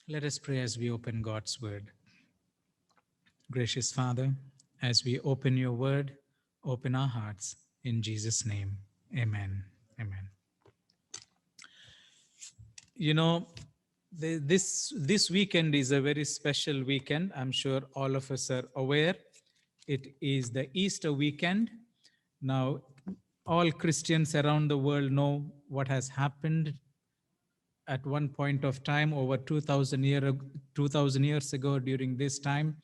Let us pray as we open God's word. Gracious Father, as we open your word, open our hearts in Jesus' name. Amen. Amen. You know, this weekend is a very special weekend. I'm sure all of us are aware. It is the Easter weekend. Now, all Christians around the world know what has happened at one point of time over 2000 years ago during this time.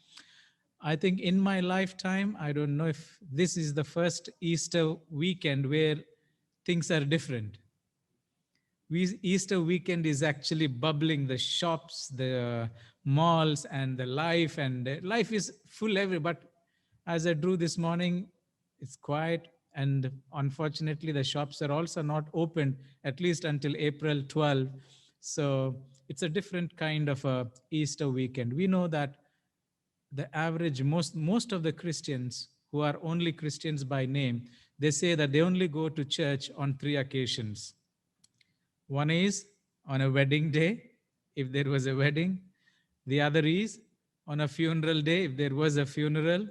I think in my lifetime, I don't know if this is the first Easter weekend where things are different. Easter weekend is actually bubbling, the shops, the malls, and the life, and life is full every. But as I drew this morning, it's quiet, and unfortunately, the shops are also not open at least until April 12. So it's a different kind of a Easter weekend. We know that the average most of the Christians who are only Christians by name, they say that they only go to church on three occasions. One is on a wedding day, if there was a wedding. The other is on a funeral day, if there was a funeral.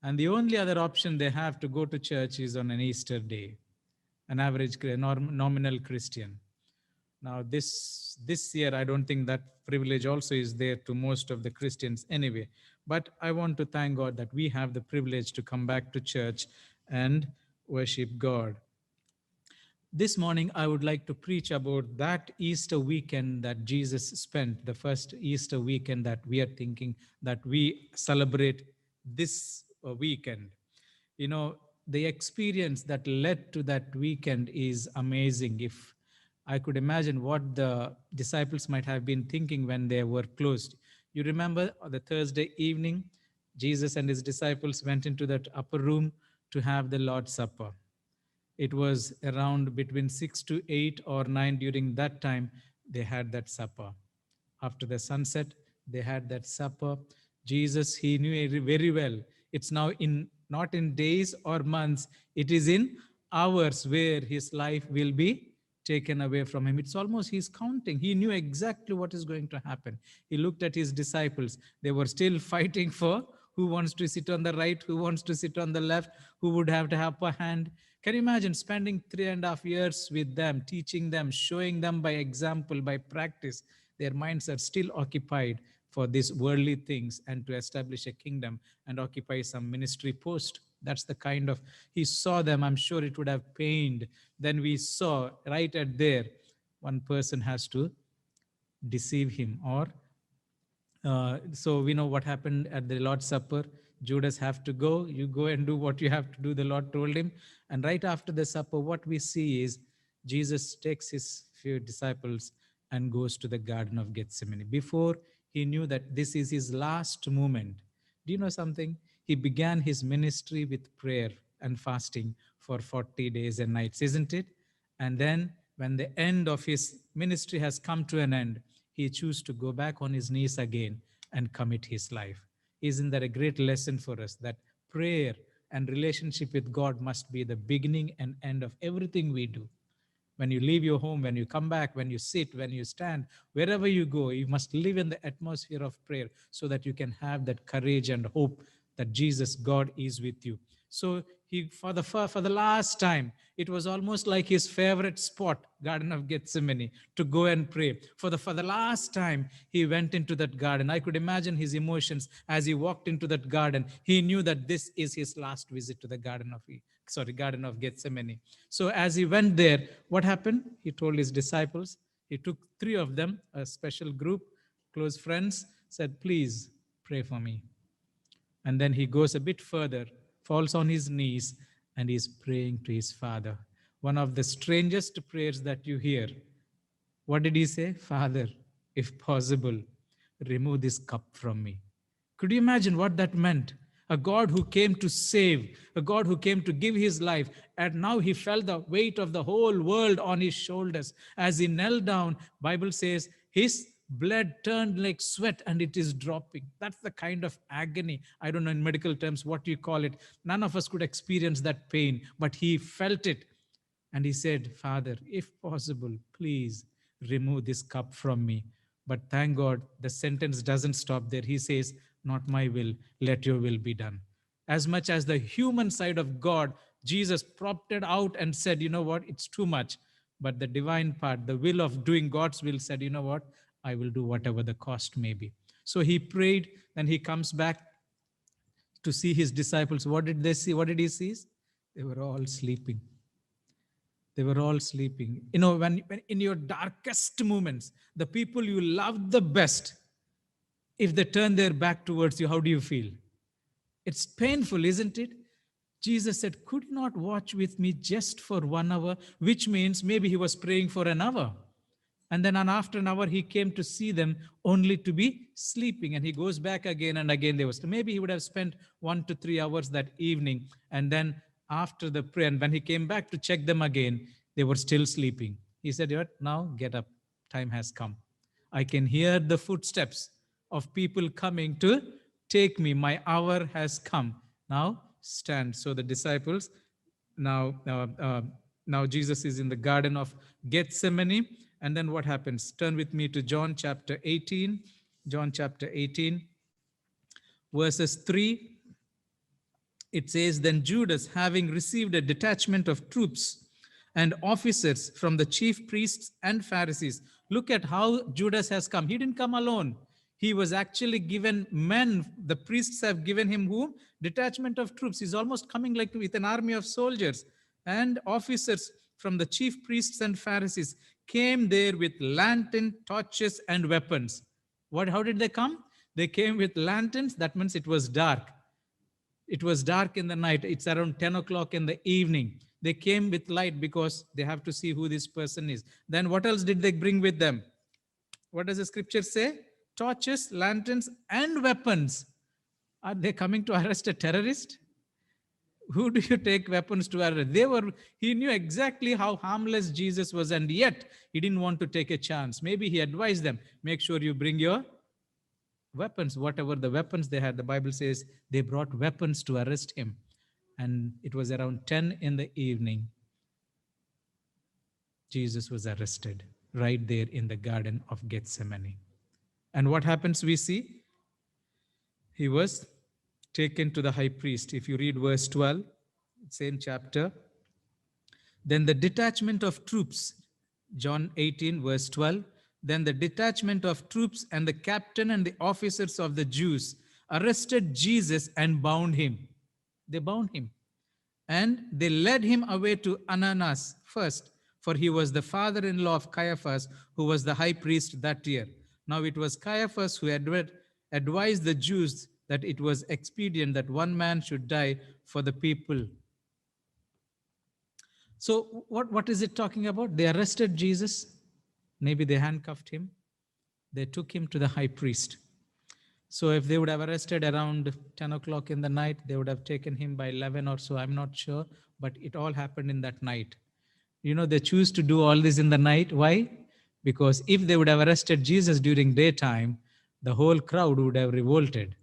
And the only other option they have to go to church is on an Easter day, an average nominal Christian. Now, this year, I don't think that privilege also is there to most of the Christians anyway. But I want to thank God that we have the privilege to come back to church and worship God. This morning, I would like to preach about that Easter weekend that Jesus spent, the first Easter weekend that we are thinking that we celebrate this weekend. You know, the experience that led to that weekend is amazing. If I could imagine what the disciples might have been thinking when they were closed. You remember the Thursday evening, Jesus and his disciples went into that upper room to have the Lord's Supper. It was around between 6 to 8 or 9 during that time they had that supper. After the sunset, they had that supper. Jesus, he knew it very well. It's now in not in days or months, it is in hours where his life will be taken away from him. It's almost he's counting. He knew exactly what is going to happen. He looked at his disciples. They were still fighting for who wants to sit on the right, who wants to sit on the left, who would have to have a hand. Can you imagine spending 3.5 years with them, teaching them, showing them by example, by practice? Their minds are still occupied for these worldly things and to establish a kingdom and occupy some ministry post. That's the kind of, he saw them. I'm sure it would have pained. Then we saw right at there, one person has to deceive him, or so we know what happened at the Lord's Supper. Judas have to go. You go and do what you have to do, the Lord told him. And right after the supper, what we see is Jesus takes his few disciples and goes to the Garden of Gethsemane. Before he knew that this is his last moment. Do you know something? He began his ministry with prayer and fasting for 40 days and nights, isn't it? And then when the end of his ministry has come to an end, he chose to go back on his knees again and commit his life. Isn't that a great lesson for us that prayer and relationship with God must be the beginning and end of everything we do? When you leave your home, when you come back, when you sit, when you stand, wherever you go, you must live in the atmosphere of prayer so that you can have that courage and hope that Jesus, God, is with you. So he, for the last time, it was almost like his favorite spot, Garden of Gethsemane, to go and pray. For the last time, he went into that garden. I could imagine his emotions as he walked into that garden. He knew that this is his last visit to the Garden of Gethsemane. So as he went there, what happened? He told his disciples, he took three of them, a special group, close friends, said, please pray for me. And then he goes a bit further, falls on his knees, and is praying to his Father. One of the strangest prayers that you hear. What did he say? Father, if possible, remove this cup from me. Could you imagine what that meant? A God who came to save, a God who came to give his life, and now he felt the weight of the whole world on his shoulders. As he knelt down, Bible says his blood turned like sweat and it is dropping. That's the kind of agony. I don't know in medical terms what you call it. None of us could experience that pain, but he felt it. And he said, Father, if possible, please remove this cup from me. But thank God, the sentence doesn't stop there. He says, not my will, let your will be done. As much as the human side of God, Jesus propped it out and said, you know what, it's too much. But the divine part, the will of doing God's will, said, you know what, I will do whatever the cost may be. So he prayed, then he comes back to see his disciples. What did they see? What did he see? They were all sleeping. They were all sleeping. You know, when in your darkest moments, the people you loved the best, if they turn their back towards you, how do you feel? It's painful, isn't it? Jesus said, could you not watch with me just for 1 hour? Which means maybe he was praying for an hour. And then after an hour, he came to see them only to be sleeping. And he goes back again and again. They was maybe he would have spent 1 to 3 hours that evening. And then after the prayer, and when he came back to check them again, they were still sleeping. He said, now get up. Time has come. I can hear the footsteps of people coming to take me. My hour has come. Now stand. So the disciples, now Jesus is in the Garden of Gethsemane. And then what happens? Turn with me to John chapter 18. John chapter 18, verses 3. It says, then Judas, having received a detachment of troops and officers from the chief priests and Pharisees. Look at how Judas has come. He didn't come alone. He was actually given men. The priests have given him whom? Detachment of troops. He's almost coming like with an army of soldiers. And officers from the chief priests and Pharisees came there with lantern, torches, and weapons. How did they come? They came with lanterns. That means it was dark. It was dark in the night. It's around 10 o'clock in the evening. They came with light because they have to see who this person is. Then what else did they bring with them? What does the scripture say? Torches, lanterns, and weapons. Are they coming to arrest a terrorist? Who do you take weapons to arrest? He knew exactly how harmless Jesus was, and yet he didn't want to take a chance. Maybe he advised them, make sure you bring your weapons, whatever the weapons they had. The Bible says they brought weapons to arrest him. And it was around 10 in the evening. Jesus was arrested right there in the Garden of Gethsemane. And what happens we see? He was taken to the high priest. If you read verse 12, same chapter. Then the detachment of troops, John 18, verse 12. Then the detachment of troops and the captain and the officers of the Jews arrested Jesus and bound him. They bound him. And they led him away to Annas first, for he was the father-in-law of Caiaphas, who was the high priest that year. Now it was Caiaphas who advised the Jews that it was expedient that one man should die for the people. So what is it talking about? They arrested Jesus. Maybe they handcuffed him. They took him to the high priest. So if they would have arrested around 10 o'clock in the night, they would have taken him by 11 or so. I'm not sure, but it all happened in that night. You know, they choose to do all this in the night. Why? Because if they would have arrested Jesus during daytime, the whole crowd would have revolted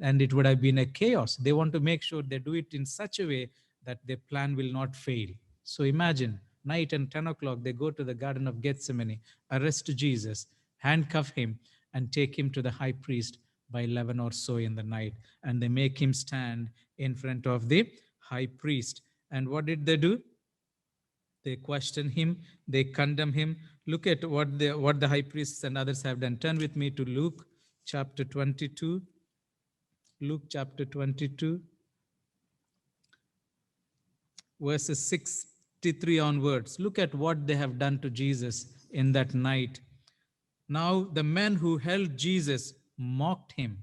and it would have been a chaos. They want to make sure they do it in such a way that their plan will not fail. So imagine, night and 10 o'clock, they go to the Garden of Gethsemane, arrest Jesus, handcuff him, and take him to the high priest by 11 or so in the night. And they make him stand in front of the high priest. And what did they do? They question him, they condemn him. Look at what the high priests and others have done. Turn with me to Luke chapter 22. Luke chapter 22, verses 63 onwards. Look at what they have done to Jesus in that night. Now the men who held Jesus mocked him,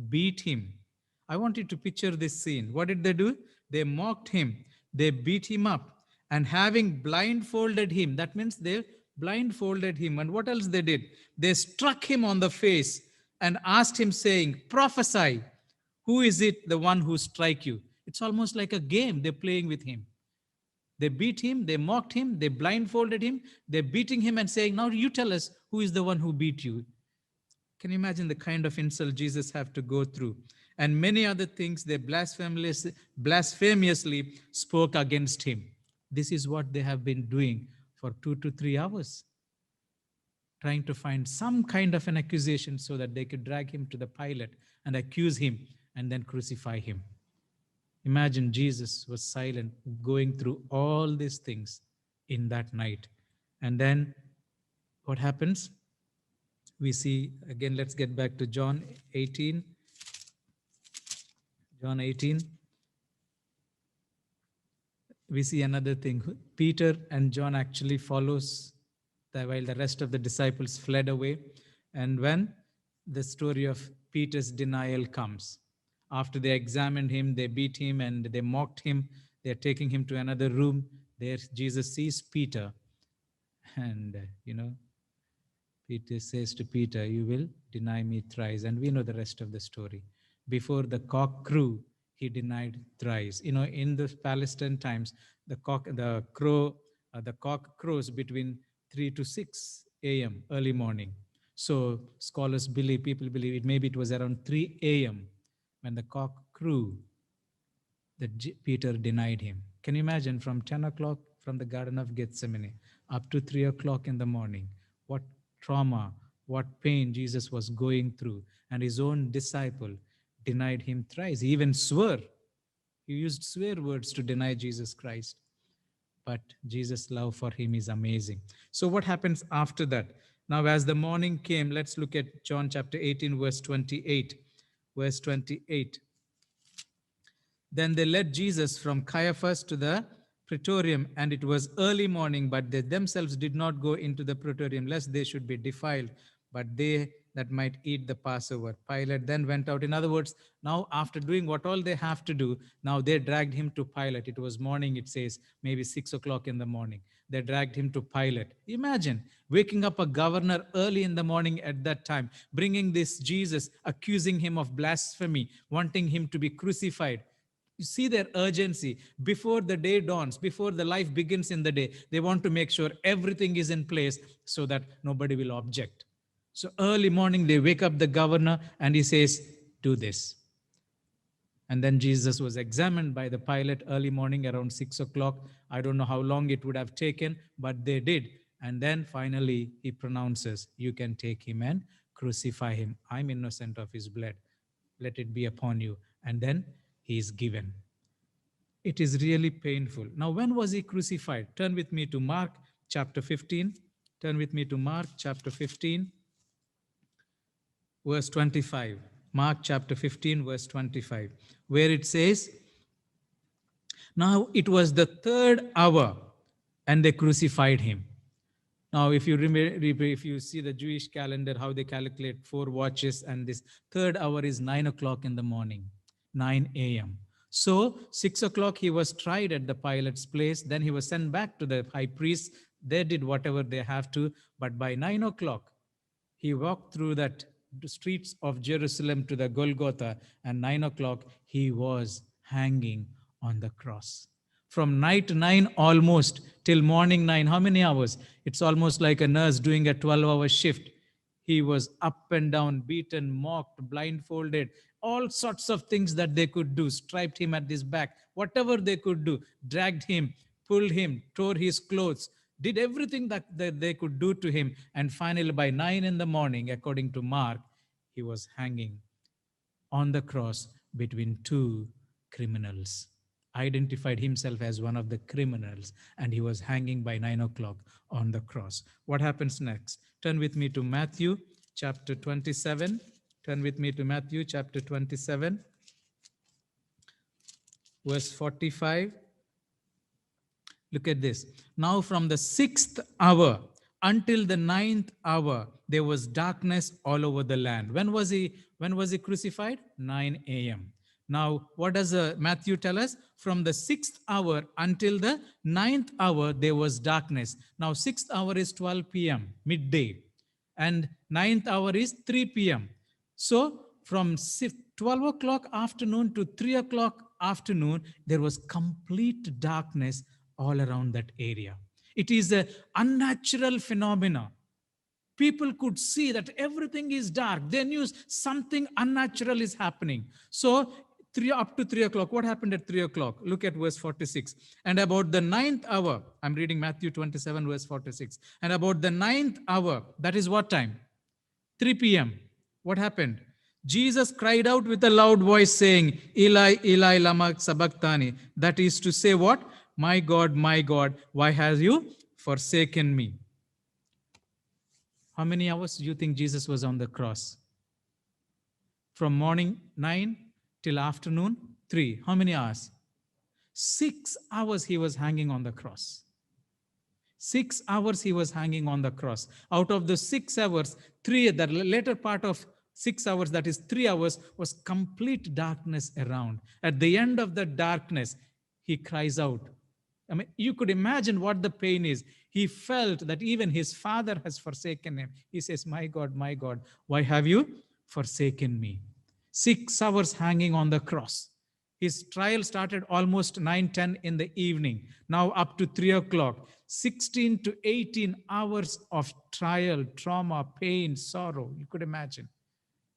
beat him. I want you to picture this scene. What did they do? They mocked him, they beat him up, and having blindfolded him, that means they blindfolded him. And what else they did? They struck him on the face and asked him, saying, prophesy, who is it, the one who strike you? It's almost like a game they're playing with him. They beat him, they mocked him, they blindfolded him, they're beating him and saying, now you tell us who is the one who beat you. Can you imagine the kind of insult Jesus have to go through? And many other things they blasphemously spoke against him. This is what they have been doing for 2 to 3 hours. trying to find some kind of an accusation so that they could drag him to the Pilate and accuse him and then crucify him. Imagine Jesus was silent, going through all these things in that night. And then what happens? We see, again, let's get back to John 18. John 18. We see another thing. Peter and John actually follows while the rest of the disciples fled away. And when the story of Peter's denial comes, after they examined him, they beat him and they mocked him, they're taking him to another room. There Jesus sees Peter, and Peter says to Peter, "You will deny me thrice." And we know the rest of the story. Before the cock crew, he denied thrice. In the Palestine times, the cock crows between 3 to 6 a.m. early morning. So scholars believe, people believe maybe it was around 3 a.m. when the cock crew that Peter denied him. Can you imagine, from 10 o'clock from the Garden of Gethsemane up to 3 o'clock in the morning, what trauma, what pain Jesus was going through, and his own disciple denied him thrice. He even swore. He used swear words to deny Jesus Christ. But Jesus' love for him is amazing. So what happens after that? Now, as the morning came, let's look at John chapter 18, verse 28. Verse 28. Then they led Jesus from Caiaphas to the praetorium, and it was early morning, but they themselves did not go into the praetorium, lest they should be defiled, but they that might eat the Passover. Pilate then went out. In other words, now after doing what all they have to do, now they dragged him to Pilate. It was morning, it says, maybe 6 o'clock in the morning. They dragged him to Pilate. Imagine waking up a governor early in the morning at that time, bringing this Jesus, accusing him of blasphemy, wanting him to be crucified. You see their urgency. Before the day dawns, before the life begins in the day, they want to make sure everything is in place so that nobody will object. So early morning, they wake up the governor and he says, "Do this." And then Jesus was examined by the Pilate early morning around 6 o'clock. I don't know how long it would have taken, but they did. And then finally, he pronounces, "You can take him and crucify him. I'm innocent of his blood. Let it be upon you." And then he is given. It is really painful. Now, when was he crucified? Turn with me to Mark chapter 15. Turn with me to Mark chapter 15, verse 25. Mark chapter 15, verse 25, where it says, "Now it was the 3rd hour, and they crucified him." Now, if you remember, if you see the Jewish calendar, how they calculate 4 watches, and this 3rd hour is 9 o'clock in the morning, 9 a.m. So 6 o'clock he was tried at the Pilate's place. Then he was sent back to the high priest. They did whatever they have to. But by 9 o'clock, he walked through the streets of Jerusalem to the Golgotha, and 9 o'clock he was hanging on the cross. From night 9 almost till morning 9, how many hours? It's almost like a nurse doing a 12-hour shift. He was up and down, beaten, mocked, blindfolded, all sorts of things that they could do, striped him at his back, whatever they could do, dragged him, pulled him, tore his clothes, did everything that they could do to him. And finally, by 9 in the morning, according to Mark, he was hanging on the cross between 2 criminals. Identified himself as one of the criminals, and he was hanging by 9 o'clock on the cross. What happens next? Turn with me to Matthew chapter 27. Turn with me to Matthew chapter 27, verse 45. Look at this. "Now from the 6th hour until the 9th hour, there was darkness all over the land." When was he crucified? 9 a.m. Now, what does Matthew tell us? From the 6th hour until the 9th hour, there was darkness. Now, 6th hour is 12 p.m., midday. And 9th hour is 3 p.m. So, from 12 o'clock afternoon to 3 o'clock afternoon, there was complete darkness all around that area. It is an unnatural phenomena. People could see that everything is dark. They knew something unnatural is happening. So up to 3 o'clock. What happened at 3 o'clock? Look at verse 46. And about the ninth hour, I'm reading Matthew 27, verse 46. And about the ninth hour, that is what time? 3 p.m. What happened? Jesus cried out with a loud voice saying, Eli, Eli, lama sabachthani. That is to say what? My God, why have you forsaken me? How many hours do you think Jesus was on the cross? From morning 9 till afternoon 3. How many hours? 6 hours he was hanging on the cross. 6 hours he was hanging on the cross. Out of the 6 hours, 3, the later part of 6 hours, that is 3 hours, was complete darkness around. At the end of the darkness, he cries out. I mean, you could imagine what the pain is. He felt that even his father has forsaken him. He says, my God, why have you forsaken me? 6 hours hanging on the cross. His trial started almost 9-10 in the evening. Now up to 3 o'clock. 16 to 18 hours of trial, trauma, pain, sorrow. You could imagine.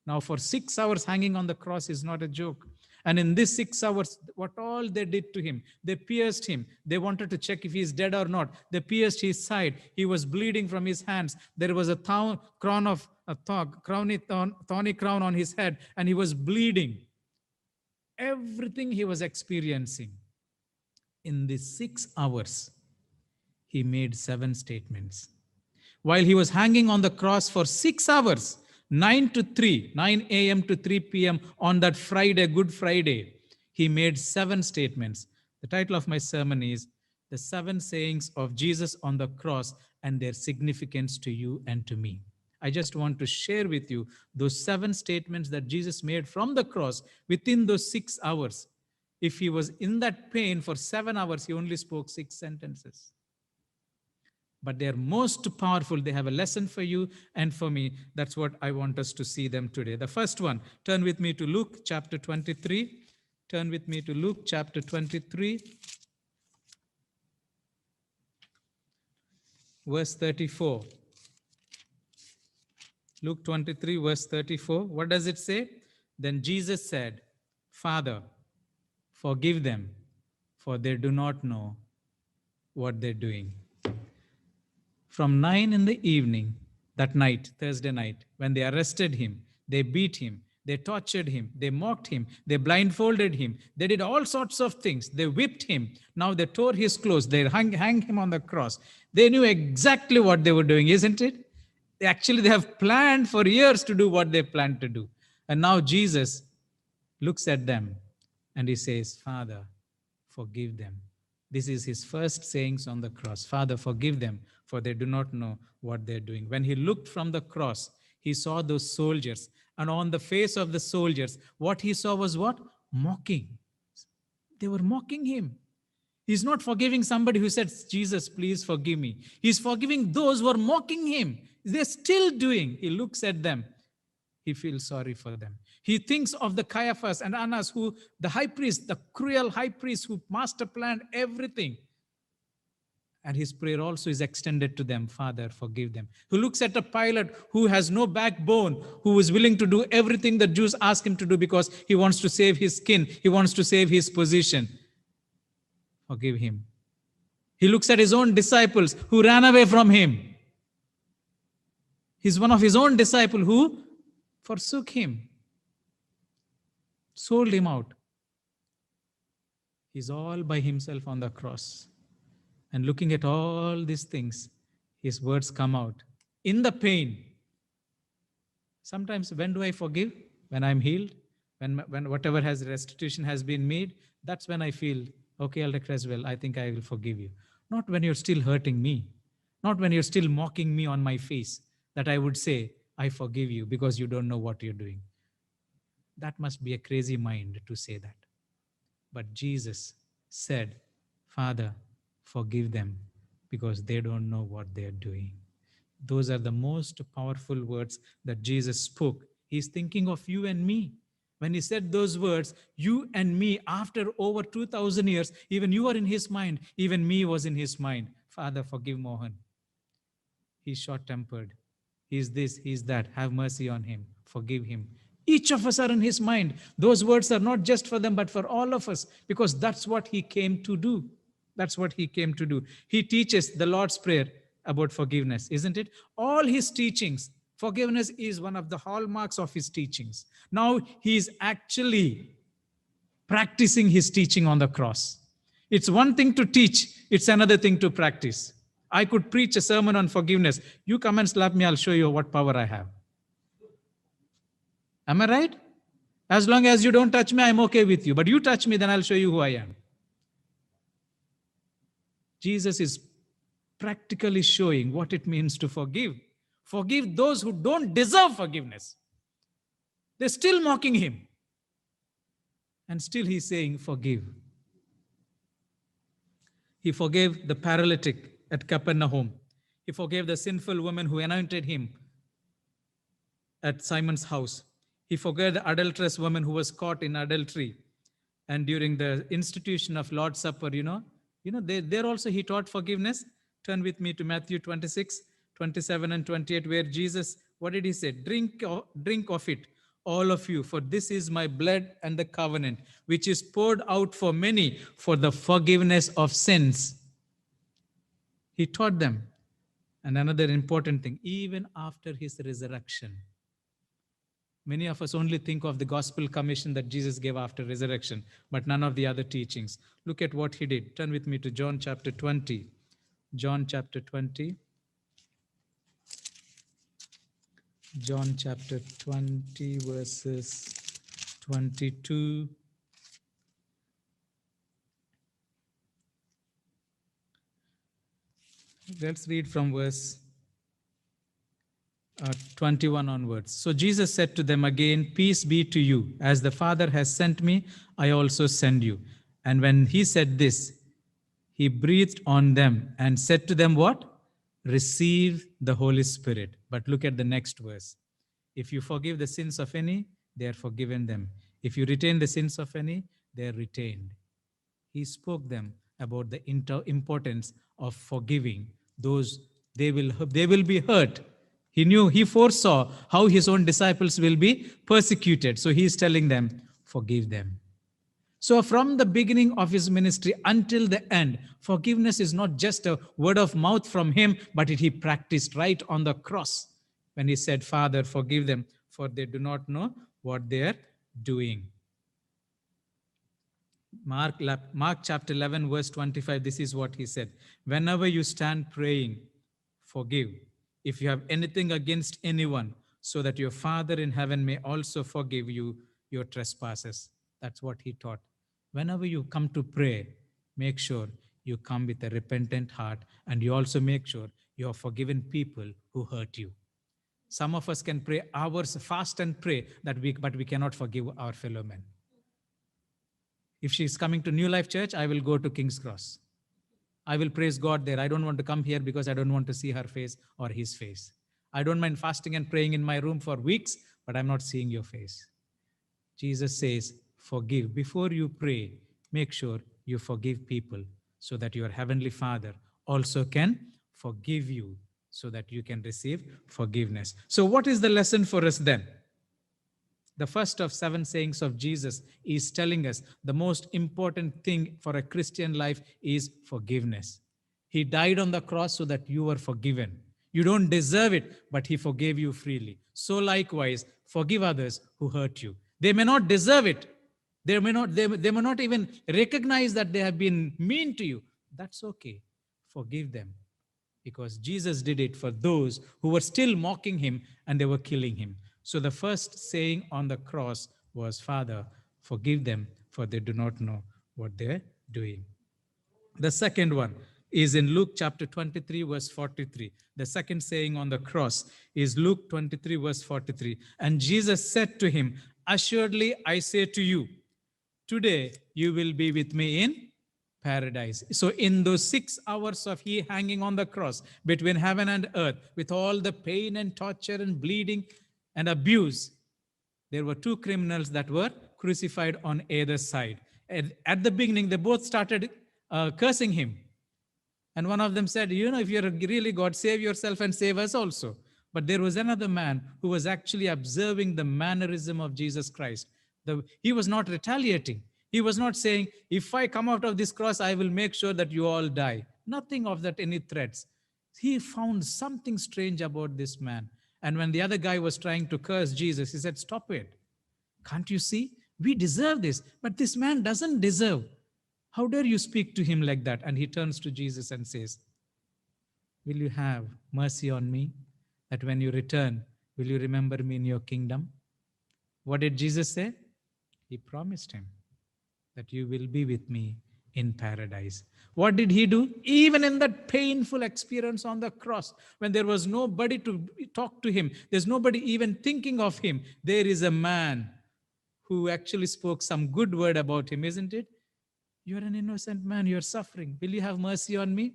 Now for 6 hours hanging on the cross is not a joke. And in this 6 hours, what all they did to him, they pierced him. They wanted to check if he is dead or not. They pierced his side. He was bleeding from his hands. There was a thorny crown on his head, and he was bleeding. Everything he was experiencing. In these 6 hours, he made 7 statements. While he was hanging on the cross for 6 hours, 9 a.m. to 3 p.m. on that Friday, Good Friday, he made 7 statements. The title of my sermon is The 7 Sayings of Jesus on the Cross and Their Significance to You and to Me. I just want to share with you those 7 statements that Jesus made from the cross within those 6 hours. If he was in that pain for 7 hours, he only spoke 6 sentences. But they are most powerful. They have a lesson for you and for me. That's what I want us to see them today. The first one, turn with me to Luke chapter 23. Turn with me to Luke chapter 23, verse 34. Luke 23, verse 34. What does it say? Then Jesus said, Father, forgive them, for they do not know what they're doing. From 9 in the evening, that night, Thursday night, when they arrested him, they beat him, they tortured him, they mocked him, they blindfolded him, they did all sorts of things. They whipped him. Now they tore his clothes, they hung him on the cross. They knew exactly what they were doing, isn't it? Actually, they have planned for years to do what they planned to do. And now Jesus looks at them and he says, Father, forgive them. This is his first sayings on the cross. Father, forgive them, for they do not know what they're doing. When he looked from the cross, he saw those soldiers. And on the face of the soldiers, what he saw was what? Mocking. They were mocking him. He's not forgiving somebody who said, Jesus, please forgive me. He's forgiving those who are mocking him. They're still doing. He looks at them. He feels sorry for them. He thinks of the Caiaphas and Annas, who the high priest, the cruel high priest who master planned everything. And his prayer also is extended to them. Father, forgive them. Who looks at a Pilate who has no backbone, who is willing to do everything the Jews ask him to do because he wants to save his skin. He wants to save his position. Forgive him. He looks at his own disciples who ran away from him. He's one of his own disciples who forsook him, sold him out. He's all by himself on the cross. And looking at all these things, his words come out. In the pain, sometimes when do I forgive? When I'm healed? When whatever restitution has been made, that's when I feel, okay, Elder Creswell, I think I will forgive you. Not when you're still hurting me. Not when you're still mocking me on my face, that I would say, I forgive you because you don't know what you're doing. That must be a crazy mind to say that. But Jesus said, Father, forgive them because they don't know what they're doing. Those are the most powerful words that Jesus spoke. He's thinking of you and me. When he said those words, you and me, after over 2,000 years, even you are in his mind, even me was in his mind. Father, forgive Mohan. He's short-tempered. He's this, he's that. Have mercy on him. Forgive him. Each of us are in his mind. Those words are not just for them, but for all of us, because that's what he came to do. That's what he came to do. He teaches the Lord's Prayer about forgiveness, isn't it? All his teachings, forgiveness is one of the hallmarks of his teachings. Now he is actually practicing his teaching on the cross. It's one thing to teach, it's another thing to practice. I could preach a sermon on forgiveness. You come and slap me, I'll show you what power I have. Am I right? As long as you don't touch me, I'm okay with you. But you touch me, then I'll show you who I am. Jesus is practically showing what it means to forgive. Forgive those who don't deserve forgiveness. They're still mocking him. And still he's saying, forgive. He forgave the paralytic at Capernaum. He forgave the sinful woman who anointed him at Simon's house. He forgave the adulterous woman who was caught in adultery. And during the institution of Lord's Supper, there also he taught forgiveness. Turn with me to Matthew 26, 27 and 28, where Jesus, what did he say? Drink of it, all of you, for this is my blood and the covenant, which is poured out for many for the forgiveness of sins. He taught them. And another important thing, even after his resurrection, many of us only think of the gospel commission that Jesus gave after resurrection, but none of the other teachings. Look at what he did. Turn with me to John chapter 20. John chapter 20. John chapter 20, verses 22. Let's read from verse 21 onwards. So Jesus said to them again, peace be to you. As the Father has sent me, I also send you. And when he said this, he breathed on them and said to them what? Receive the Holy Spirit. But look at the next verse. If you forgive the sins of any, they are forgiven them. If you retain the sins of any, they are retained. He spoke them about the importance of forgiving those they will be hurt. He foresaw how his own disciples will be persecuted. So he is telling them, forgive them. So from the beginning of his ministry until the end, forgiveness is not just a word of mouth from him, but he practiced right on the cross when he said, Father, forgive them, for they do not know what they are doing. Mark chapter 11, verse 25, this is what he said. Whenever you stand praying, forgive if you have anything against anyone, so that your Father in heaven may also forgive you your trespasses. That's what he taught. Whenever you come to pray, make sure you come with a repentant heart, and you also make sure you have forgiven people who hurt you. Some of us can pray hours, fast and pray, but we cannot forgive our fellow men. If she is coming to New Life Church, I will go to King's Cross. I will praise God there. I don't want to come here because I don't want to see her face or his face. I don't mind fasting and praying in my room for weeks, but I'm not seeing your face. Jesus says, forgive. Before you pray, make sure you forgive people so that your heavenly Father also can forgive you so that you can receive forgiveness. So what is the lesson for us then? The first of 7 sayings of Jesus is telling us the most important thing for a Christian life is forgiveness. He died on the cross so that you were forgiven. You don't deserve it, but he forgave you freely. So likewise, forgive others who hurt you. They may not deserve it. They may not even recognize that they have been mean to you. That's okay. Forgive them. Because Jesus did it for those who were still mocking him and they were killing him. So the first saying on the cross was, Father, forgive them, for they do not know what they're doing. The second one is in Luke chapter 23, verse 43. The second saying on the cross is Luke 23, verse 43. And Jesus said to him, assuredly, I say to you, today you will be with me in paradise. So in those 6 hours of he hanging on the cross between heaven and earth, with all the pain and torture and bleeding and abuse, there were 2 criminals that were crucified on either side. And at the beginning, they both started cursing him. And one of them said, if you're really God, save yourself and save us also. But there was another man who was actually observing the mannerism of Jesus Christ. He was not retaliating. He was not saying, if I come out of this cross, I will make sure that you all die. Nothing of that, any threats. He found something strange about this man. And when the other guy was trying to curse Jesus, he said, stop it. Can't you see? We deserve this, but this man doesn't deserve. How dare you speak to him like that? And he turns to Jesus and says, will you have mercy on me? That when you return, will you remember me in your kingdom? What did Jesus say? He promised him that you will be with me in paradise. What did he do? Even in that painful experience on the cross, when there was nobody to talk to him, there's nobody even thinking of him, there is a man who actually spoke some good word about him, isn't it? You're an innocent man, you're suffering. Will you have mercy on me?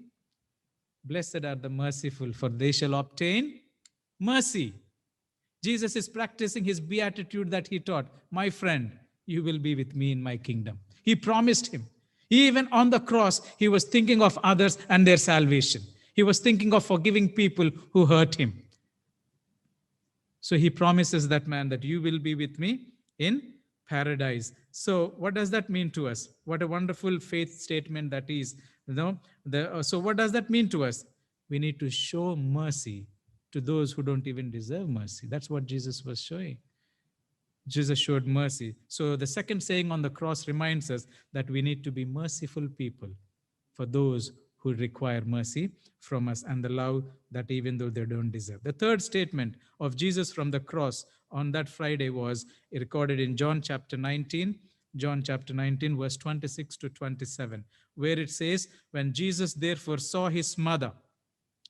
Blessed are the merciful, for they shall obtain mercy. Jesus is practicing his beatitude that he taught. My friend, you will be with me in my kingdom. He promised him. Even on the cross, he was thinking of others and their salvation. He was thinking of forgiving people who hurt him. So he promises that man that you will be with me in paradise. So what does that mean to us? What a wonderful faith statement that is. So what does that mean to us? We need to show mercy to those who don't even deserve mercy. That's what Jesus was showing. Jesus showed mercy. So the second saying on the cross reminds us that we need to be merciful people for those who require mercy from us and the love that even though they don't deserve. The third statement of Jesus from the cross on that Friday was recorded in John chapter 19, verse 26 to 27, where it says, when Jesus therefore saw his mother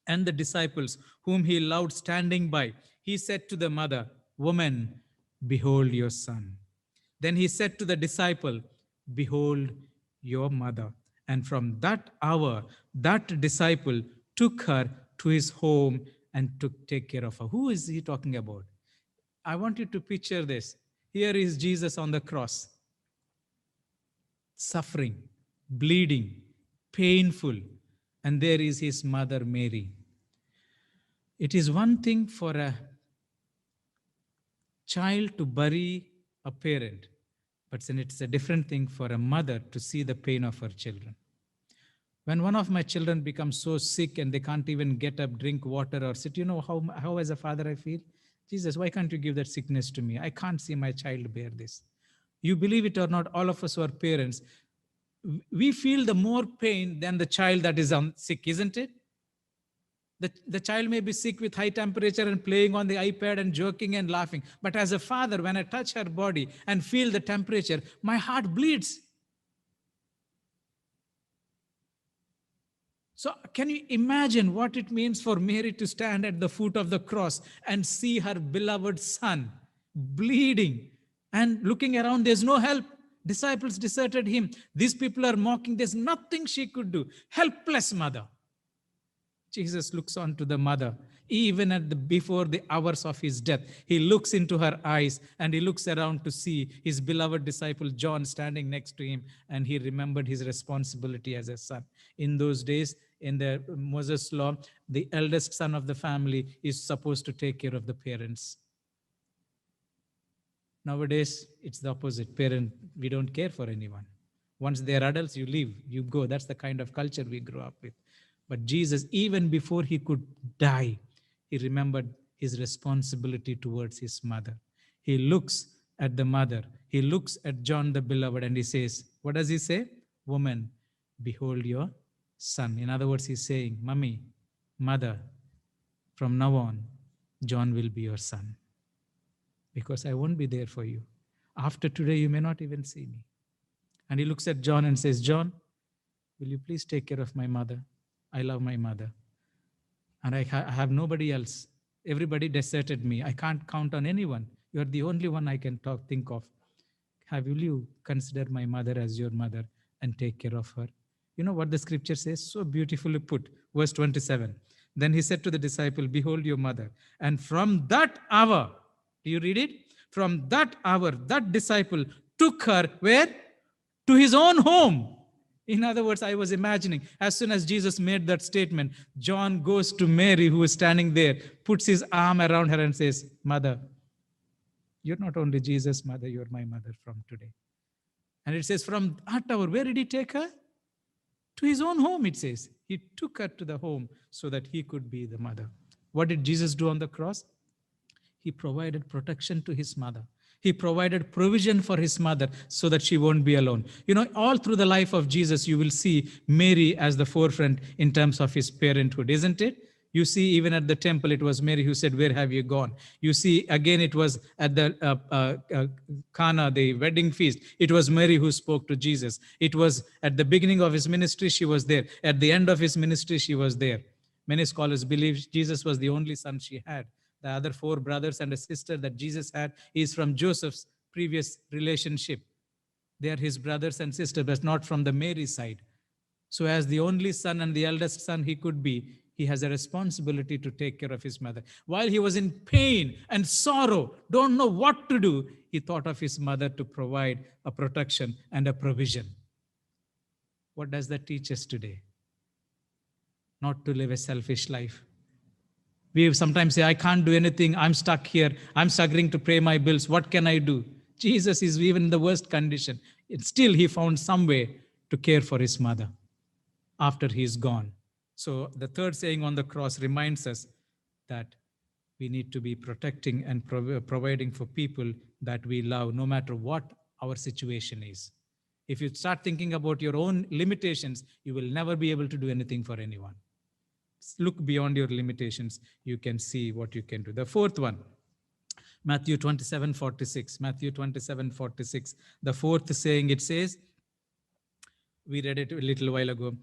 and the disciples whom he loved standing by, he said to the mother, woman, behold your son. Then he said to the disciple, behold your mother. And from that hour, that disciple took her to his home and took take care of her. Who is he talking about? I want you to picture this. Here is Jesus on the cross, suffering, bleeding, painful, and there is his mother Mary. It is one thing for a child to bury a parent, but it's a different thing for a mother to see the pain of her children. When one of my children becomes so sick and they can't even get up, drink water or sit, you know how as a father I feel? Jesus, why can't you give that sickness to me? I can't see my child bear this. You believe it or not, all of us who are parents, we feel the more pain than the child that is sick, isn't it? The child may be sick with high temperature and playing on the iPad and joking and laughing. But as a father, when I touch her body and feel the temperature, my heart bleeds. So can you imagine what it means for Mary to stand at the foot of the cross and see her beloved son bleeding and looking around? There's no help. Disciples deserted him. These people are mocking. There's nothing she could do. Helpless mother. Jesus looks on to the mother, even before the hours of his death. He looks into her eyes and he looks around to see his beloved disciple John standing next to him, and he remembered his responsibility as a son. In those days, in the Moses law, the eldest son of the family is supposed to take care of the parents. Nowadays, it's the opposite. We don't care for anyone. Once they're adults, you leave, you go. That's the kind of culture we grew up with. But Jesus, even before he could die, he remembered his responsibility towards his mother. He looks at the mother. He looks at John the beloved and he says, what does he say? Woman, behold your son. In other words, he's saying, Mommy, mother, from now on, John will be your son. Because I won't be there for you. After today, you may not even see me. And he looks at John and says, John, will you please take care of my mother? I love my mother. And I have nobody else. Everybody deserted me. I can't count on anyone. You're the only one I can think of. Will you consider my mother as your mother and take care of her? You know what the scripture says? So beautifully put. Verse 27. Then he said to the disciple, behold your mother. And from that hour, do you read it? From that hour, that disciple took her where? To his own home. In other words, I was imagining, as soon as Jesus made that statement, John goes to Mary, who is standing there, puts his arm around her and says, Mother, you're not only Jesus' mother, you're my mother from today. And it says, from that hour, where did he take her? To his own home, it says. He took her to the home so that he could be the mother. What did Jesus do on the cross? He provided protection to his mother. He provided provision for his mother so that she won't be alone. You know, all through the life of Jesus, you will see Mary as the forefront in terms of his parenthood, isn't it? You see, even at the temple, it was Mary who said, where have you gone? You see, again, it was at the Cana, the wedding feast. It was Mary who spoke to Jesus. It was at the beginning of his ministry, she was there. At the end of his ministry, she was there. Many scholars believe Jesus was the only son she had. The other 4 brothers and a sister that Jesus had is from Joseph's previous relationship. They are his brothers and sisters, but not from the Mary side. So as the only son and the eldest son he could be, he has a responsibility to take care of his mother. While he was in pain and sorrow, don't know what to do, he thought of his mother to provide a protection and a provision. What does that teach us today? Not to live a selfish life. We sometimes say, I can't do anything. I'm stuck here. I'm struggling to pay my bills. What can I do? Jesus is even in the worst condition. Still, he found some way to care for his mother after he's gone. So the third saying on the cross reminds us that we need to be protecting and providing for people that we love, no matter what our situation is. If you start thinking about your own limitations, you will never be able to do anything for anyone. Look beyond your limitations. You can see what you can do. The fourth one, Matthew 27:46. Matthew 27:46. The fourth saying, it says, we read it a little while ago.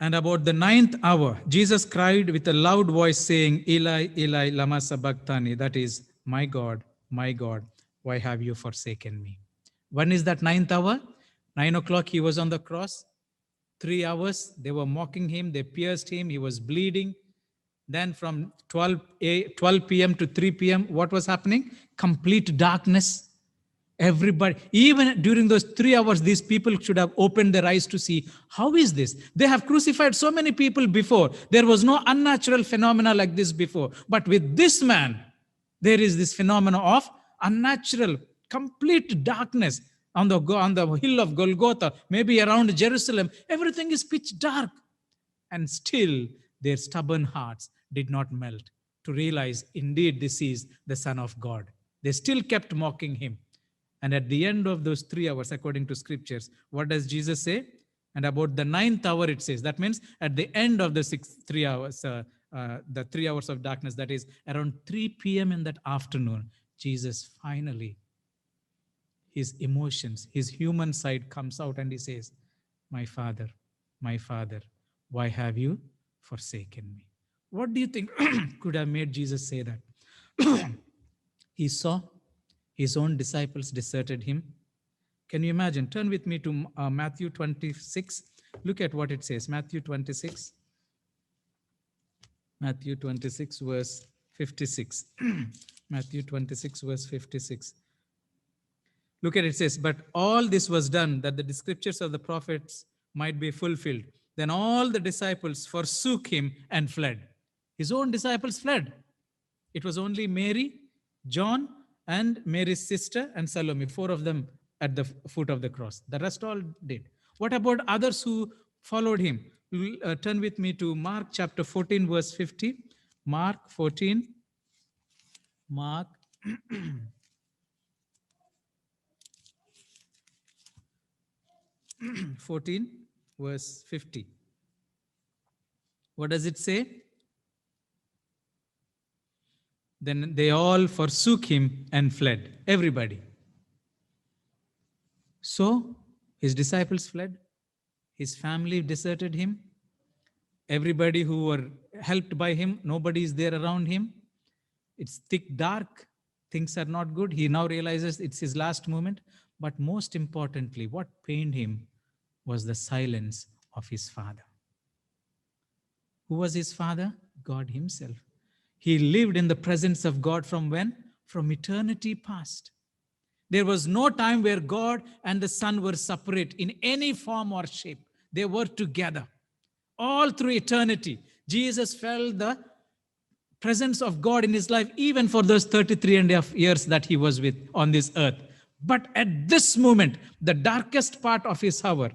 And about the 9th hour, Jesus cried with a loud voice saying, Eli, Eli, lama sabachthani. That is, my God, why have you forsaken me? When is that 9th hour? 9 o'clock, he was on the cross. 3 hours, they were mocking him, they pierced him, he was bleeding. Then from 12 p.m. to 3 p.m., what was happening? Complete darkness. Everybody, even during those 3 hours, these people should have opened their eyes to see, how is this? They have crucified so many people before. There was no unnatural phenomena like this before. But with this man, there is this phenomena of unnatural, complete darkness. On the hill of Golgotha, maybe around Jerusalem, everything is pitch dark. And still, their stubborn hearts did not melt to realize, indeed, this is the Son of God. They still kept mocking him. And at the end of those 3 hours, according to scriptures, what does Jesus say? And about the 9th hour, it says, that means at the end of the 3 hours, the 3 hours of darkness, that is around 3 p.m. in that afternoon, Jesus finally, his emotions, his human side comes out and he says, my Father, why have you forsaken me? What do you think could have made Jesus say that? He saw his own disciples deserted him. Can you imagine? Turn with me to Matthew 26. Look at what it says. Matthew 26. Matthew 26, verse 56. Matthew 26, verse 56. Look at it, it says, but all this was done that the scriptures of the prophets might be fulfilled. Then all the disciples forsook him and fled. His own disciples fled. It was only Mary, John, and Mary's sister and Salome, 4 of them at the foot of the cross. The rest all did. What about others who followed him? Turn with me to Mark chapter 14, verse 50. Mark 14. Mark 14, verse 50. What does it say? Then they all forsook him and fled. Everybody. So his disciples fled. His family deserted him. Everybody who were helped by him, nobody is there around him. It's thick, dark. Things are not good. He now realizes it's his last moment. But most importantly, what pained him was the silence of his father. Who was his father? God himself. He lived in the presence of God from when? From eternity past. There was no time where God and the Son were separate in any form or shape. They were together. All through eternity, Jesus felt the presence of God in his life, even for those 33 and a half years that he was with on this earth. But at this moment, the darkest part of his hour,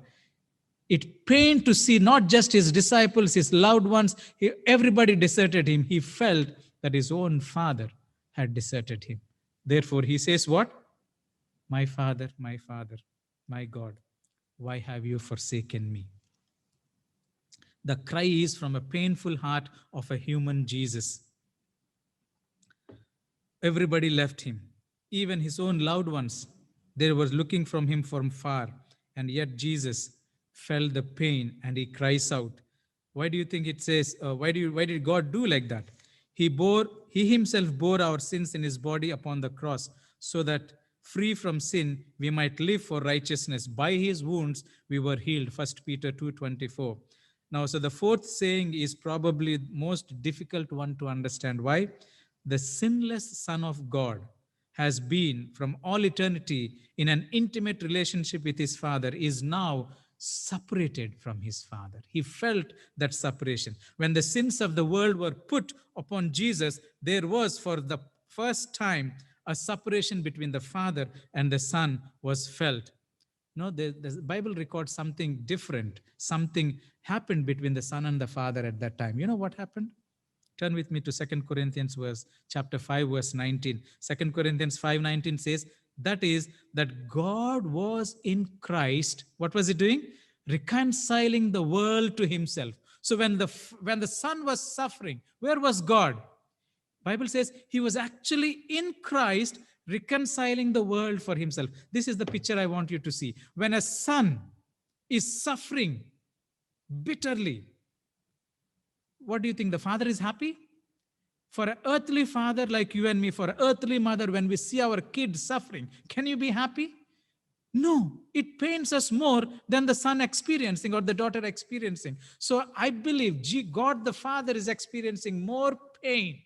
it pained to see not just his disciples, his loved ones, everybody deserted him. He felt that his own Father had deserted him. Therefore, he says what? My Father, my God, why have you forsaken me? The cry is from a painful heart of a human Jesus. Everybody left him, even his own loved ones. They were looking from him from far, and yet Jesus felt the pain and he cries out. Why do you think it says, why did God do like that? He himself bore our sins in his body upon the cross, so that free from sin, we might live for righteousness. By his wounds, we were healed. 1 Peter 2:24. Now, so the fourth saying is probably the most difficult one to understand. Why? The sinless Son of God has been from all eternity in an intimate relationship with his Father, is now separated from his Father. He felt that separation. When the sins of the world were put upon Jesus, there was for the first time a separation between the Father and the Son was felt. No, the Bible records something different. Something happened between the Son and the Father at that time. You know what happened? Turn with me to 2 Corinthians chapter 5, verse 19. 2 Corinthians 5:19 says, that is, that God was in Christ. What was he doing? Reconciling the world to himself. So when the Son was suffering, where was God? Bible says he was actually in Christ reconciling the world for himself. This is the picture I want you to see. When a son is suffering bitterly, what do you think? The father is happy? For an earthly father like you and me, for an earthly mother, when we see our kids suffering, can you be happy? No, it pains us more than the son experiencing or the daughter experiencing. So I believe God the Father is experiencing more pain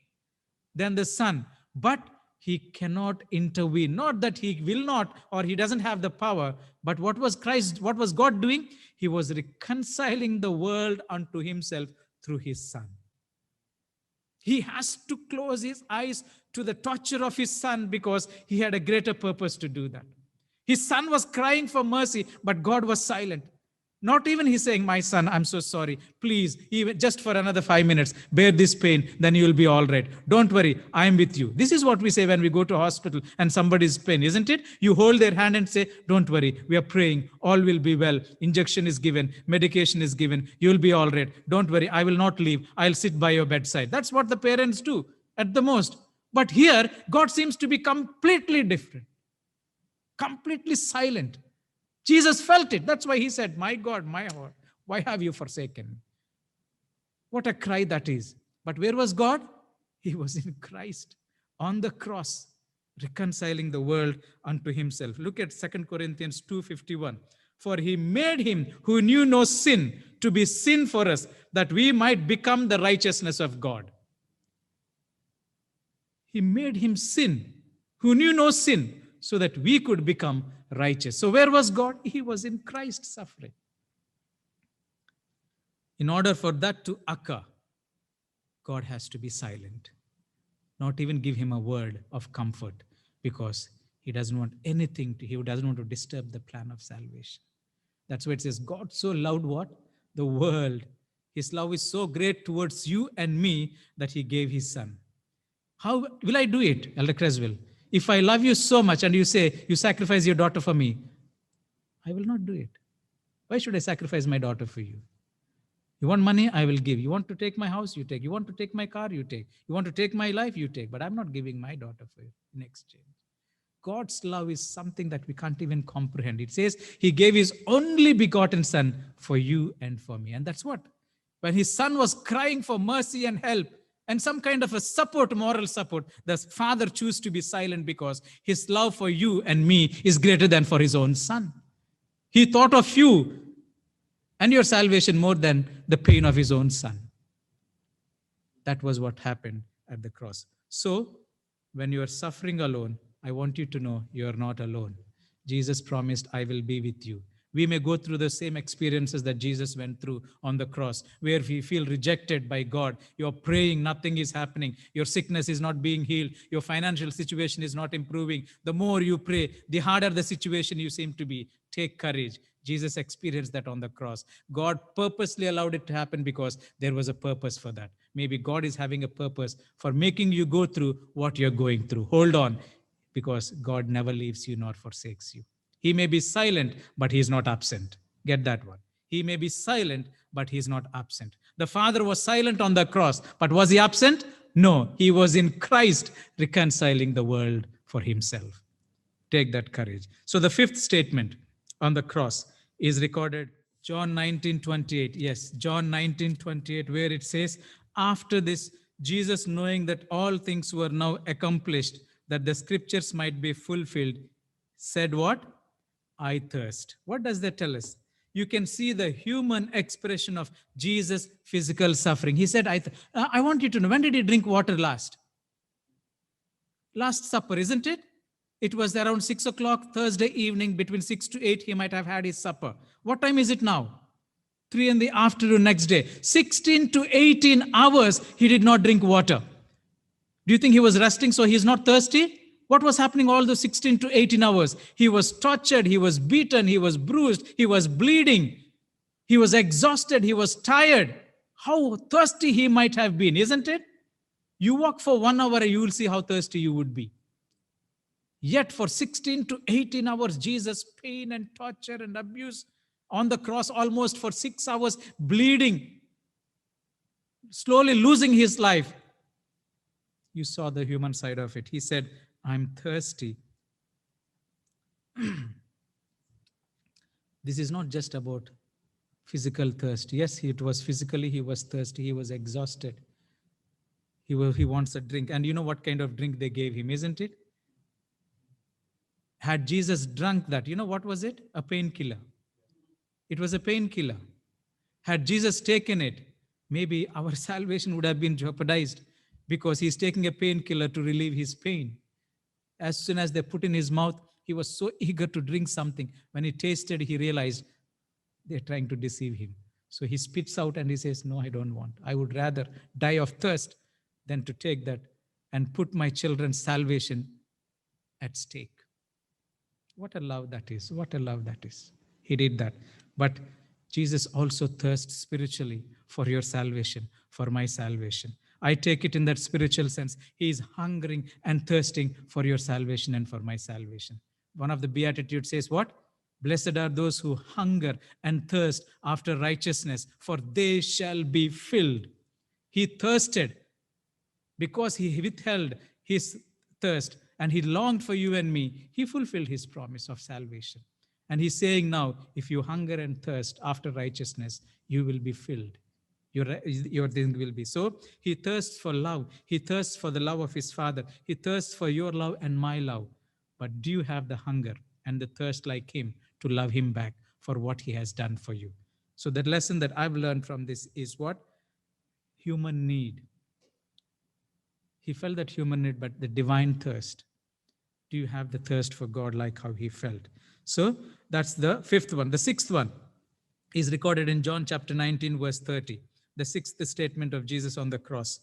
than the Son, but he cannot intervene. Not that he will not or he doesn't have the power, but what was God doing? He was reconciling the world unto himself through his Son. He has to close his eyes to the torture of his Son because he had a greater purpose to do that. His Son was crying for mercy, but God was silent. Not even he's saying, my son, I'm so sorry. Please, even just for another 5 minutes, bear this pain, then you'll be all right. Don't worry, I'm with you. This is what we say when we go to hospital and somebody's pain, isn't it? You hold their hand and say, don't worry, we are praying, all will be well. Injection is given, medication is given, you'll be all right. Don't worry, I will not leave. I'll sit by your bedside. That's what the parents do at the most. But here, God seems to be completely different, completely silent. Jesus felt it. That's why he said, my God, my heart, why have you forsaken me? What a cry that is. But where was God? He was in Christ on the cross, reconciling the world unto himself. Look at 2 Corinthians 2:51. For he made him who knew no sin to be sin for us, that we might become the righteousness of God. He made him sin, who knew no sin, so that we could become righteous. So where was God? He was in Christ suffering. In order for that to occur, God has to be silent, not even give him a word of comfort, because he doesn't want anything he doesn't want to disturb the plan of salvation. That's why it says, God so loved what? The world. His love is so great towards you and me that he gave his Son. How will I do it, Elder Creswell? If I love you so much and you say, you sacrifice your daughter for me, I will not do it. Why should I sacrifice my daughter for you? You want money? I will give. You want to take my house? You take. You want to take my car? You take. You want to take my life? You take. But I'm not giving my daughter for you in exchange. God's love is something that we can't even comprehend. It says he gave his only begotten Son for you and for me. And that's what? When his Son was crying for mercy and help, and some kind of a support, moral support, the Father chose to be silent because his love for you and me is greater than for his own Son. He thought of you and your salvation more than the pain of his own Son. That was what happened at the cross. So, when you are suffering alone, I want you to know you are not alone. Jesus promised, I will be with you. We may go through the same experiences that Jesus went through on the cross, where we feel rejected by God. You're praying, nothing is happening. Your sickness is not being healed. Your financial situation is not improving. The more you pray, the harder the situation you seem to be. Take courage. Jesus experienced that on the cross. God purposely allowed it to happen because there was a purpose for that. Maybe God is having a purpose for making you go through what you're going through. Hold on, because God never leaves you nor forsakes you. He may be silent, but he is not absent. Get that one. He may be silent, but he is not absent. The Father was silent on the cross, but was he absent? No, he was in Christ reconciling the world for himself. Take that courage. So the fifth statement on the cross is recorded John 19:28. Yes, John 19:28, where it says, after this, Jesus, knowing that all things were now accomplished, that the scriptures might be fulfilled, said what? I thirst. What does that tell us? You can see the human expression of Jesus' physical suffering. He said, I want you to know, when did he drink water last? Last supper, isn't it? It was around 6 o'clock Thursday evening, between 6 to 8, he might have had his supper. What time is it now? 3 in the afternoon next day. 16 to 18 hours, he did not drink water. Do you think he was resting so he's not thirsty? What was happening all those 16 to 18 hours? He was tortured, he was beaten, he was bruised, he was bleeding, he was exhausted, he was tired. How thirsty he might have been, isn't it? You walk for 1 hour and you will see how thirsty you would be. Yet for 16 to 18 hours, Jesus, pain and torture and abuse on the cross, almost for 6 hours, bleeding, slowly losing his life. You saw the human side of it. He said, I'm thirsty. This is not just about physical thirst. Yes, it was physically, he was thirsty, he was exhausted. He wants a drink. And you know what kind of drink they gave him, isn't it? Had Jesus drunk that, you know what was it? A painkiller. It was a painkiller. Had Jesus taken it, maybe our salvation would have been jeopardized, because he's taking a painkiller to relieve his pain. As soon as they put in his mouth, he was so eager to drink something. When he tasted, he realized they're trying to deceive him. So he spits out and he says, no, I don't want. I would rather die of thirst than to take that and put my children's salvation at stake. What a love that is. What a love that is. He did that. But Jesus also thirsts spiritually for your salvation, for my salvation. I take it in that spiritual sense. He is hungering and thirsting for your salvation and for my salvation. One of the Beatitudes says what? Blessed are those who hunger and thirst after righteousness, for they shall be filled. He thirsted because he withheld his thirst and he longed for you and me. He fulfilled his promise of salvation. And he's saying now, if you hunger and thirst after righteousness, you will be filled. Your thing will be. So he thirsts for love. He thirsts for the love of his Father. He thirsts for your love and my love. But do you have the hunger and the thirst like him to love him back for what he has done for you? So the lesson that I've learned from this is what? Human need. He felt that human need, but the divine thirst. Do you have the thirst for God like how he felt? So that's the fifth one. The sixth one is recorded in John chapter 19, verse 30. The sixth statement of Jesus on the cross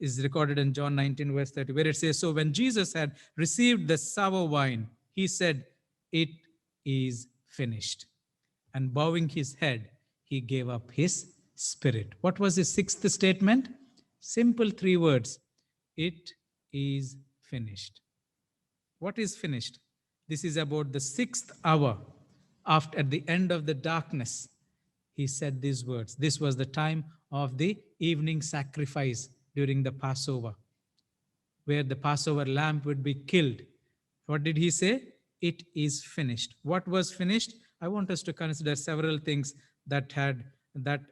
is recorded in John 19, verse 30, where it says, so when Jesus had received the sour wine, he said, it is finished. And bowing his head, he gave up his spirit. What was his sixth statement? Simple 3 words. It is finished. What is finished? This is about the 6th hour at the end of the darkness. He said these words. This was the time of the evening sacrifice during the Passover, where the Passover lamb would be killed. What did he say? It is finished. What was finished? I want us to consider several things that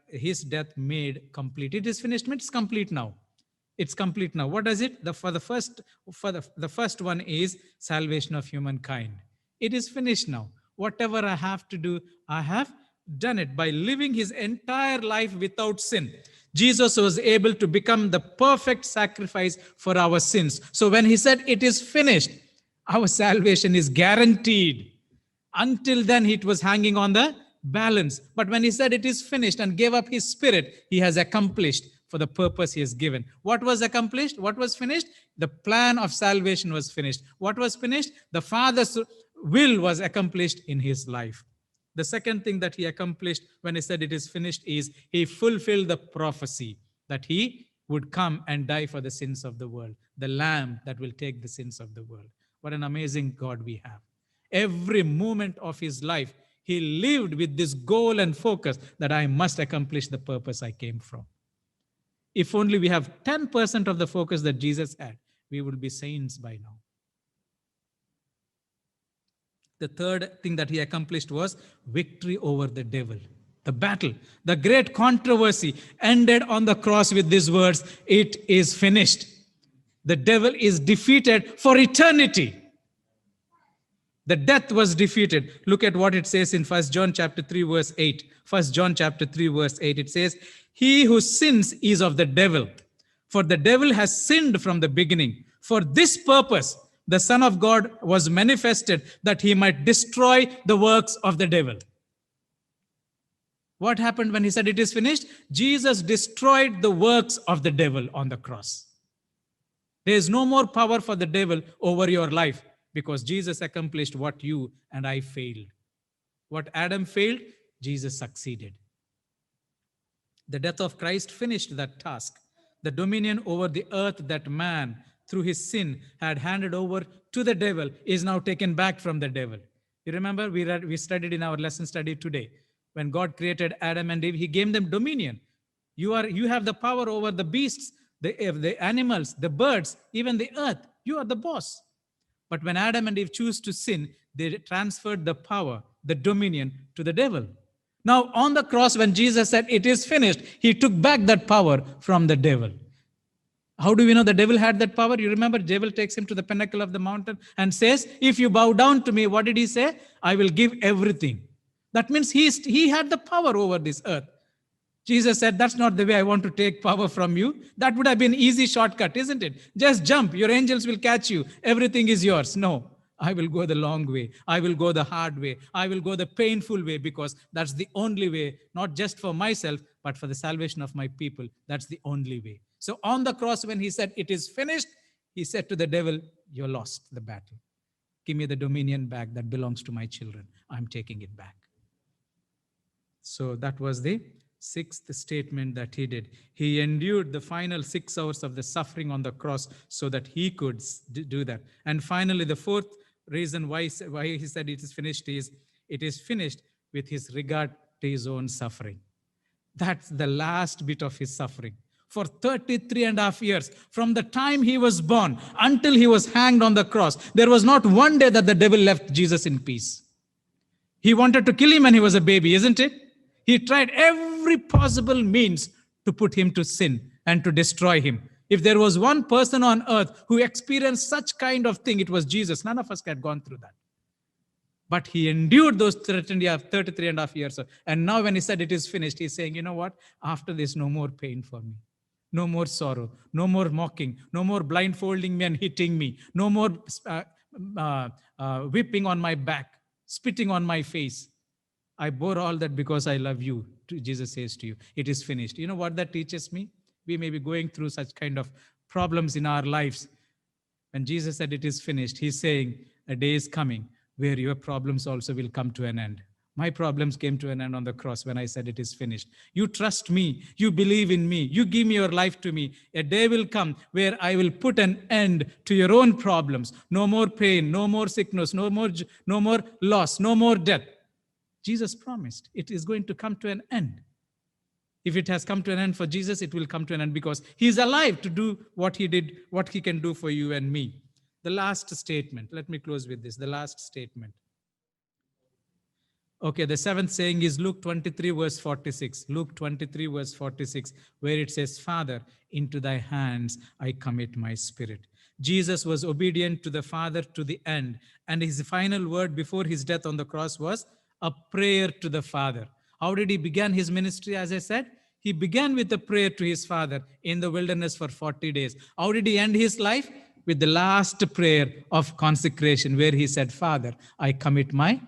his death made complete. It is finished means complete now. It's complete now. What does it? The first one is salvation of humankind. It is finished now. Whatever I have to do, I have done it by living his entire life without sin. Jesus was able to become the perfect sacrifice for our sins. So when he said it is finished, Our salvation is guaranteed. Until then, it was hanging on the balance. But when he said it is finished and gave up his spirit, he has accomplished for the purpose he has given. What was accomplished? What was finished? The plan of salvation was finished. What was finished? The Father's will was accomplished in his life. The second thing that he accomplished when he said it is finished is he fulfilled the prophecy that he would come and die for the sins of the world, the Lamb that will take the sins of the world. What an amazing God we have. Every moment of his life, he lived with this goal and focus that I must accomplish the purpose I came from. If only we have 10% of the focus that Jesus had, we would be saints by now. The third thing that he accomplished was victory over the devil. The battle, the great controversy ended on the cross with these words, "It is finished." The devil is defeated for eternity. The death was defeated. Look at what it says in 1 John chapter 3 verse 8. 1 John chapter 3 verse 8. It says, "He who sins is of the devil, for the devil has sinned from the beginning. For this purpose, the Son of God was manifested that he might destroy the works of the devil." What happened when he said it is finished? Jesus destroyed the works of the devil on the cross. There is no more power for the devil over your life because Jesus accomplished what you and I failed. What Adam failed, Jesus succeeded. The death of Christ finished that task. The dominion over the earth that man, through his sin, had handed over to the devil is now taken back from the devil. You remember we studied in our lesson study today. When God created Adam and Eve, he gave them dominion. You have the power over the beasts, the animals, the birds, even the earth. You are the boss. But when Adam and Eve choose to sin, they transferred the power, the dominion to the devil. Now on the cross, when Jesus said it is finished, he took back that power from the devil. How do we know the devil had that power? You remember, the devil takes him to the pinnacle of the mountain and says, "If you bow down to me," what did he say? "I will give everything." That means he had the power over this earth. Jesus said, "That's not the way I want to take power from you." That would have been an easy shortcut, isn't it? Just jump, your angels will catch you, everything is yours. No, I will go the long way. I will go the hard way. I will go the painful way, because that's the only way, not just for myself, but for the salvation of my people. That's the only way. So on the cross, when he said it is finished, he said to the devil, "You're lost the battle. Give me the dominion back that belongs to my children. I'm taking it back." So that was the sixth statement that he did. He endured the final 6 hours of the suffering on the cross so that he could do that. And finally, the fourth reason why he said it is finished is, it is finished with his regard to his own suffering. That's the last bit of his suffering. For 33 and a half years, from the time he was born until he was hanged on the cross, there was not one day that the devil left Jesus in peace. He wanted to kill him when he was a baby, isn't it? He tried every possible means to put him to sin and to destroy him. If there was one person on earth who experienced such kind of thing, it was Jesus. None of us had gone through that. But he endured those 33 and a half years. And now when he said it is finished, he's saying, you know what? After this, no more pain for me. No more sorrow. No more mocking. No more blindfolding me and hitting me. No more whipping on my back, spitting on my face. I bore all that because I love you, Jesus says to you. It is finished. You know what that teaches me? We may be going through such kind of problems in our lives. When Jesus said it is finished, he's saying a day is coming where your problems also will come to an end. My problems came to an end on the cross when I said it is finished. You trust me. You believe in me. You give me your life to me. A day will come where I will put an end to your own problems. No more pain, no more sickness, no more loss, no more death. Jesus promised it is going to come to an end. If it has come to an end for Jesus, it will come to an end because he's alive to do what he did, what he can do for you and me. The last statement, let me close with this, the last statement. Okay, the seventh saying is Luke 23 verse 46. Luke 23 verse 46, where it says, "Father, into thy hands I commit my spirit." Jesus was obedient to the Father to the end. And his final word before his death on the cross was a prayer to the Father. How did he begin his ministry? As I said, he began with a prayer to his Father in the wilderness for 40 days. How did he end his life? with the last prayer of consecration, where he said, Father, I commit my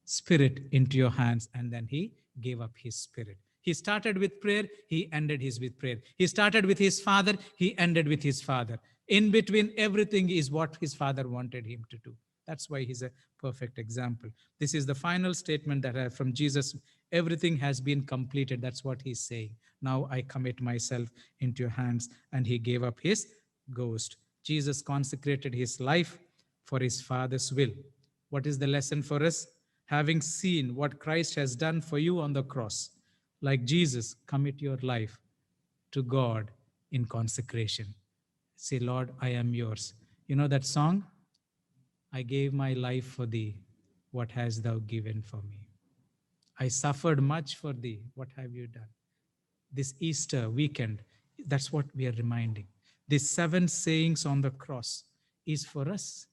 spirit into your hands. And then he gave up his spirit. He started with prayer, he ended his with prayer. He started with his father, he ended with his father. In between, everything is what his father wanted him to do. That's why he's a perfect example. This is the final statement that from Jesus. Everything has been completed. That's what he's saying. Now I commit myself into your hands. And he gave up his ghost. Jesus consecrated his life for his Father's will. What is the lesson for us? Having seen what Christ has done for you on the cross, like Jesus, commit your life to God in consecration. Say, Lord, I am yours. You know that song? I gave my life for thee. What hast thou given for me? I suffered much for thee. What have you done? This Easter weekend, that's what we are reminding. These 7 sayings on the cross is for us.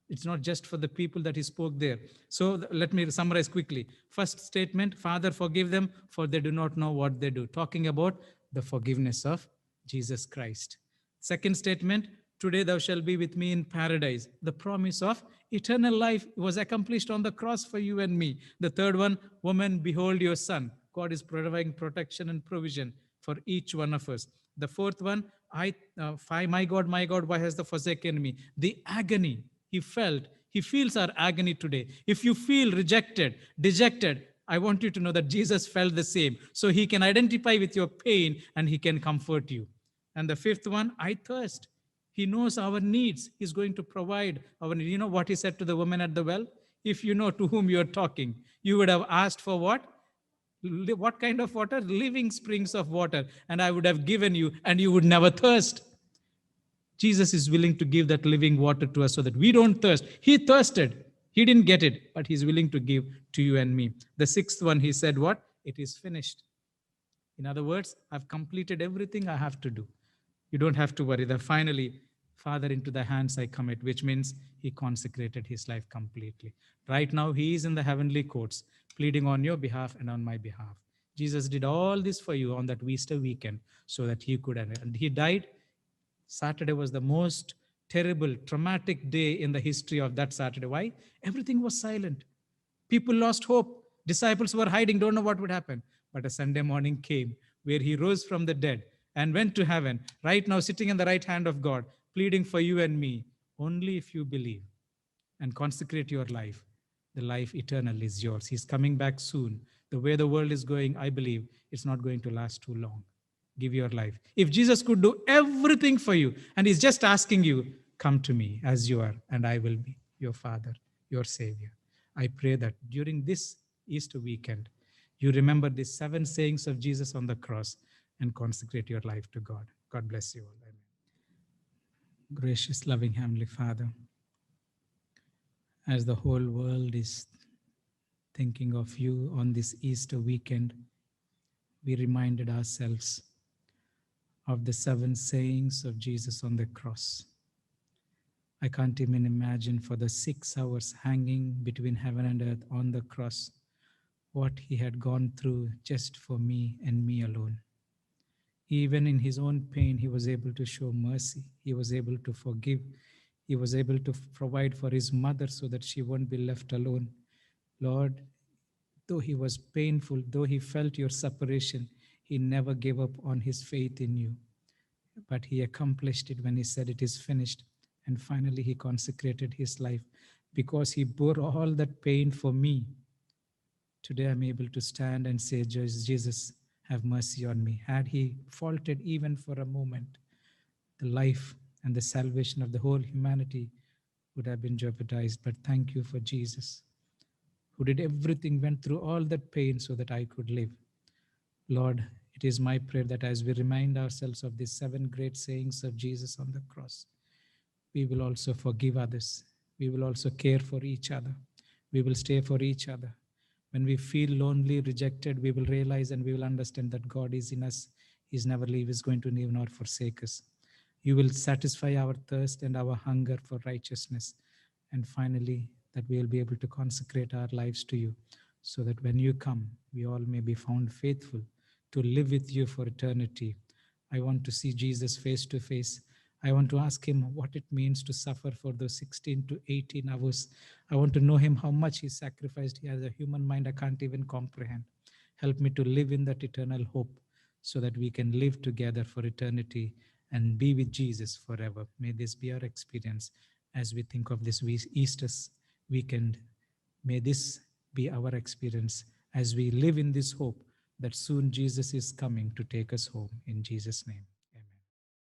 It's not just for the people that he spoke there. So let me summarize quickly. First statement, Father, forgive them, for they do not know what they do. Talking about the forgiveness of Jesus Christ. Second statement, today thou shalt be with me in paradise. The promise of eternal life was accomplished on the cross for you and me. The third one, woman, behold your son. God is providing protection and provision for each one of us. The fourth one, my God, why has thou forsaken me? The agony he felt, he feels our agony today. If you feel rejected, dejected, I want you to know that Jesus felt the same. So he can identify with your pain and he can comfort you. And the fifth one, I thirst. He knows our needs. He's going to provide our needs. You know what he said to the woman at the well? If you know to whom you're talking, you would have asked for what? What kind of water? Living springs of water. And I would have given you, and you would never thirst. Jesus is willing to give that living water to us so that we don't thirst. He thirsted. He didn't get it, but he's willing to give to you and me. The sixth one, he said, what? It is finished. In other words, I've completed everything I have to do. You don't have to worry. That finally, Father, into the hands I commit, which means he consecrated his life completely. Right now, he is in the heavenly courts, pleading on your behalf and on my behalf. Jesus did all this for you on that Easter weekend so that he could, and he died. Saturday was the most terrible, traumatic day in the history of that Saturday. Why? Everything was silent. People lost hope. Disciples were hiding, don't know what would happen. But a Sunday morning came where he rose from the dead and went to heaven, right now sitting in the right hand of God, pleading for you and me. Only if you believe and consecrate your life, the life eternal is yours. He's coming back soon. The way the world is going, I believe it's not going to last too long. Give your life. If Jesus could do everything for you and he's just asking you, come to me as you are, and I will be your Father, your Savior. I pray that during this Easter weekend, you remember the 7 sayings of Jesus on the cross and consecrate your life to God. God bless you all. Amen. Gracious, loving Heavenly Father, as the whole world is thinking of you on this Easter weekend, we reminded ourselves of the 7 sayings of Jesus on the cross. I can't even imagine for the 6 hours hanging between heaven and earth on the cross, what he had gone through just for me and me alone. Even in his own pain, he was able to show mercy. He was able to forgive. He was able to provide for his mother so that she won't be left alone. Lord, though he was painful, though he felt your separation, he never gave up on his faith in you. But he accomplished it when he said it is finished. And finally, he consecrated his life because he bore all that pain for me. Today, I'm able to stand and say, Jesus, have mercy on me. Had he faltered even for a moment, the life and the salvation of the whole humanity would have been jeopardized. But thank you for Jesus, who did everything, went through all that pain so that I could live. Lord, it is my prayer that as we remind ourselves of these 7 great sayings of Jesus on the cross, we will also forgive others. We will also care for each other. We will stay for each other. When we feel lonely, rejected, we will realize and we will understand that God is in us. He's never leave, is going to leave nor forsake us. You will satisfy our thirst and our hunger for righteousness. And finally, that we will be able to consecrate our lives to you, so that when you come, we all may be found faithful to live with you for eternity. I want to see Jesus face to face. I want to ask him what it means to suffer for those 16 to 18 hours. I want to know him, how much he sacrificed. He has a human mind I can't even comprehend. Help me to live in that eternal hope so that we can live together for eternity and be with Jesus forever. May this be our experience as we think of this Easter weekend. May this be our experience as we live in this hope that soon Jesus is coming to take us home. In Jesus' name.